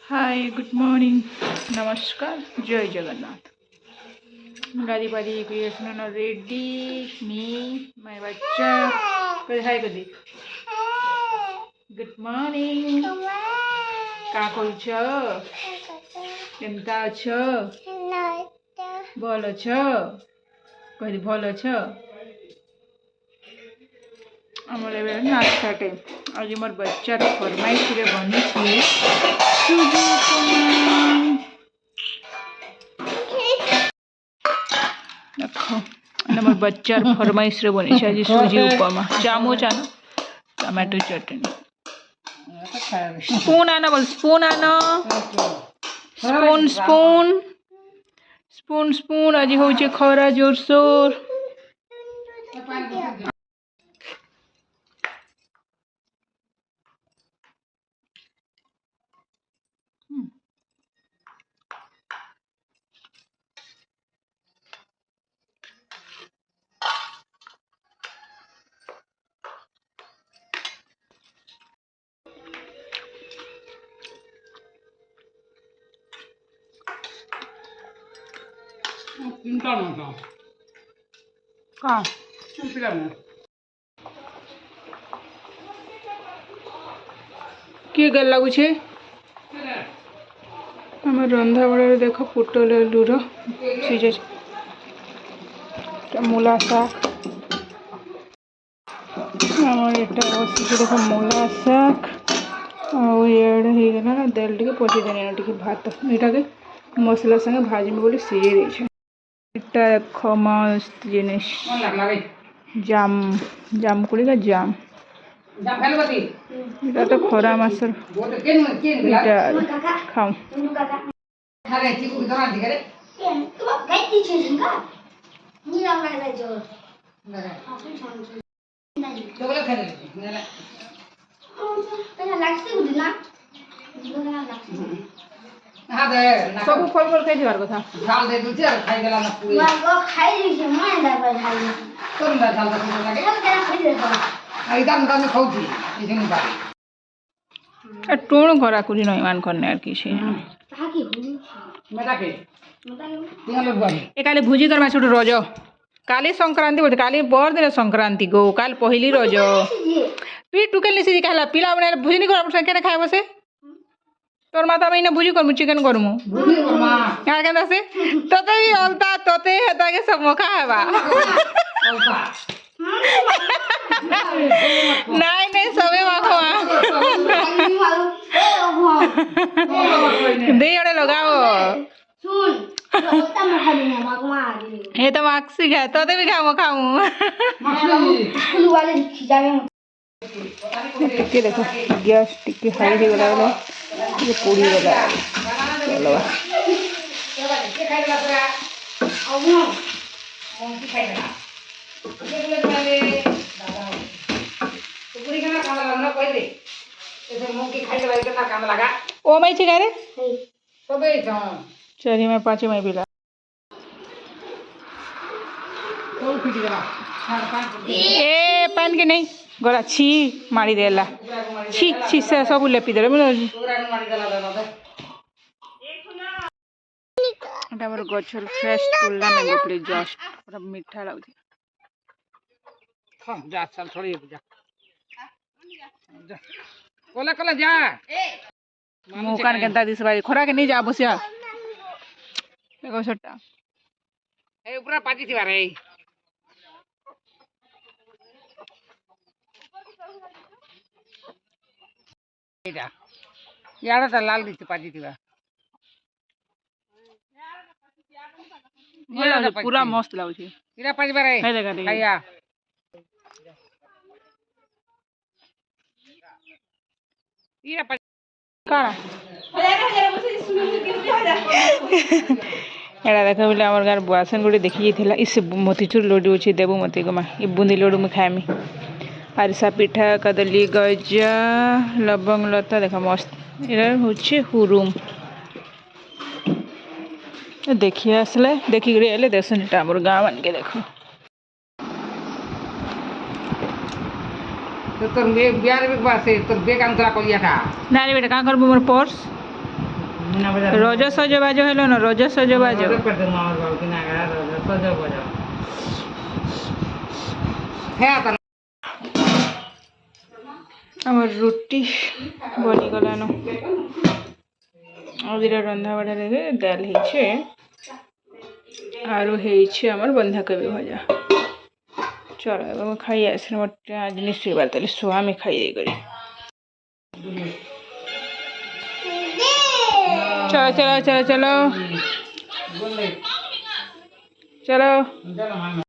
Hi good morning नमस्कार जय जगन्नाथ गाड़ी बाड़ी क्रिएशन रेडी मी माय बच्चा कर हाय कर देख गुड मॉर्निंग का করছ কেমতা আছ ভাল আছ কই ভাল আছ আমার এবার নাস্তা টাইম आज मोर बच्चार फरमाइश रे बनी छे सुजी उपमा देखो ना मोर बच्चार फरमाइश रे बनी छे आज सुजी उपमा चामच आनो टमाटो चटनी स्पून आना बोल स्पून आना स्पून स्पून स्पून स्पून आज होचे खरा जोरसोर किए गल लगुचे आम रंधा बड़े देख पोटल आलूर सीझे मूला शाग आम देख मूला शाग आएगा ना दाल टे पचे देने टे भात यहाँ के मसला संगे भाजमी बोली सीझे देखे এটা দেখো মস্ত জিনিস জাম জামকুড়ি का জাম এটা তো খরা মাসের এটা খাও सब फल फल खाई दिवार कथा झाल दे दुचे खाई गेला ना पूरी मागो खाई दिसे मैं दाबा खाई तोर ना झाल दे लागे झाल केना खाई दे आई दाम दाम खाउची इसिन बा टोण करा कुरी न ईमान करने আর কি সে তাকি হুনি মেটাকে তিনলো বাড়ি এ কালে ভুজি করবা ছোট রজ কালি সংক্রান্তি বলতে কালি বড় দিন সংক্রান্তি গো কাল পহিলি রজ তুই টুকেল নিছি কালা পিলা বনে ভুজি নি করা আমরা কেন খাই বসে তোর মাথা আমি না ভুজি করমু চিকেন করমু ভুজি করমা আর কেন আছে তোতে भी অলতা তোতে হেতাকে সব মখা হবা অলতা নাই নাই সবে মাখো দে ওরে লাগাও শুন অলতা মখা দিনা মাগমা হে তো মাখছি খা তোতে भी খামু খামু স্কুল वाले खिजावे टिके देखो गैस टिके हाई हो गला ये पूरी गला चलो के खाई गला तोरा औनो मोंकी खाई गला केगले खाले दादा तो पूरी खाना खाना ना पहले ऐसे मोंकी खाई गला कितना काम लगा ओ मैं छी रे सबे छ चली मैं पांच में बिला और फिट गला ए पान के नहीं गला छी मारी देला छी छी से सब लेपी देले बोल এটা আমার গছর ফ্রেশ তুললা ম্যাঙ্গো প্লে জাস্ট পুরো মিঠা লাগছে হ্যাঁ যা চল ছড়িয়ে যা কোলা কোলা যা মুকান কেনতা দিস ভাই খরা কে নি যা বসিয়া দেখো ছটা এই পুরা পাজি থিবা রে এটা ইয়াড়াটা লাল দিতে পাজি দিবা ये पूरा मस्त लाଗୁଛି इरा पाजी बारे है देखा दे खाया इरा पाजी काना एड़ा देखा बोले हमर गार बुआसन गुडी देखि थिला इस मोतीचूर लड्डू अछि देबो मते गमा ई बुंदी लड्डू में खाएमी आरिसा पिठा कदली गजा लवंग लता देखा मस्त इरा होछि हुरुम देखिए आसले देखी गले देसन इटा हमर गाँव मान के देखो तो तोर बियार बेग बासे तोर बेग अंतरा कलिया था ना रे बेटा का करबो मोर पर्स রজ সজবাজ হলো না, রজ সজবাজ। আমার রুটি বনিগলানো, দিটা রন্ধা বড়া রেখে ডাল হয়েছে, আরও হয়েছে আমার বন্ধাকোবি ভজা। চলো এবার খাইয়ে আসি, মোটে আজ নিয়ে শুইবার, তাহলে শো আমি খাইয়ে করি। চলো চলো চলো চলো চলো।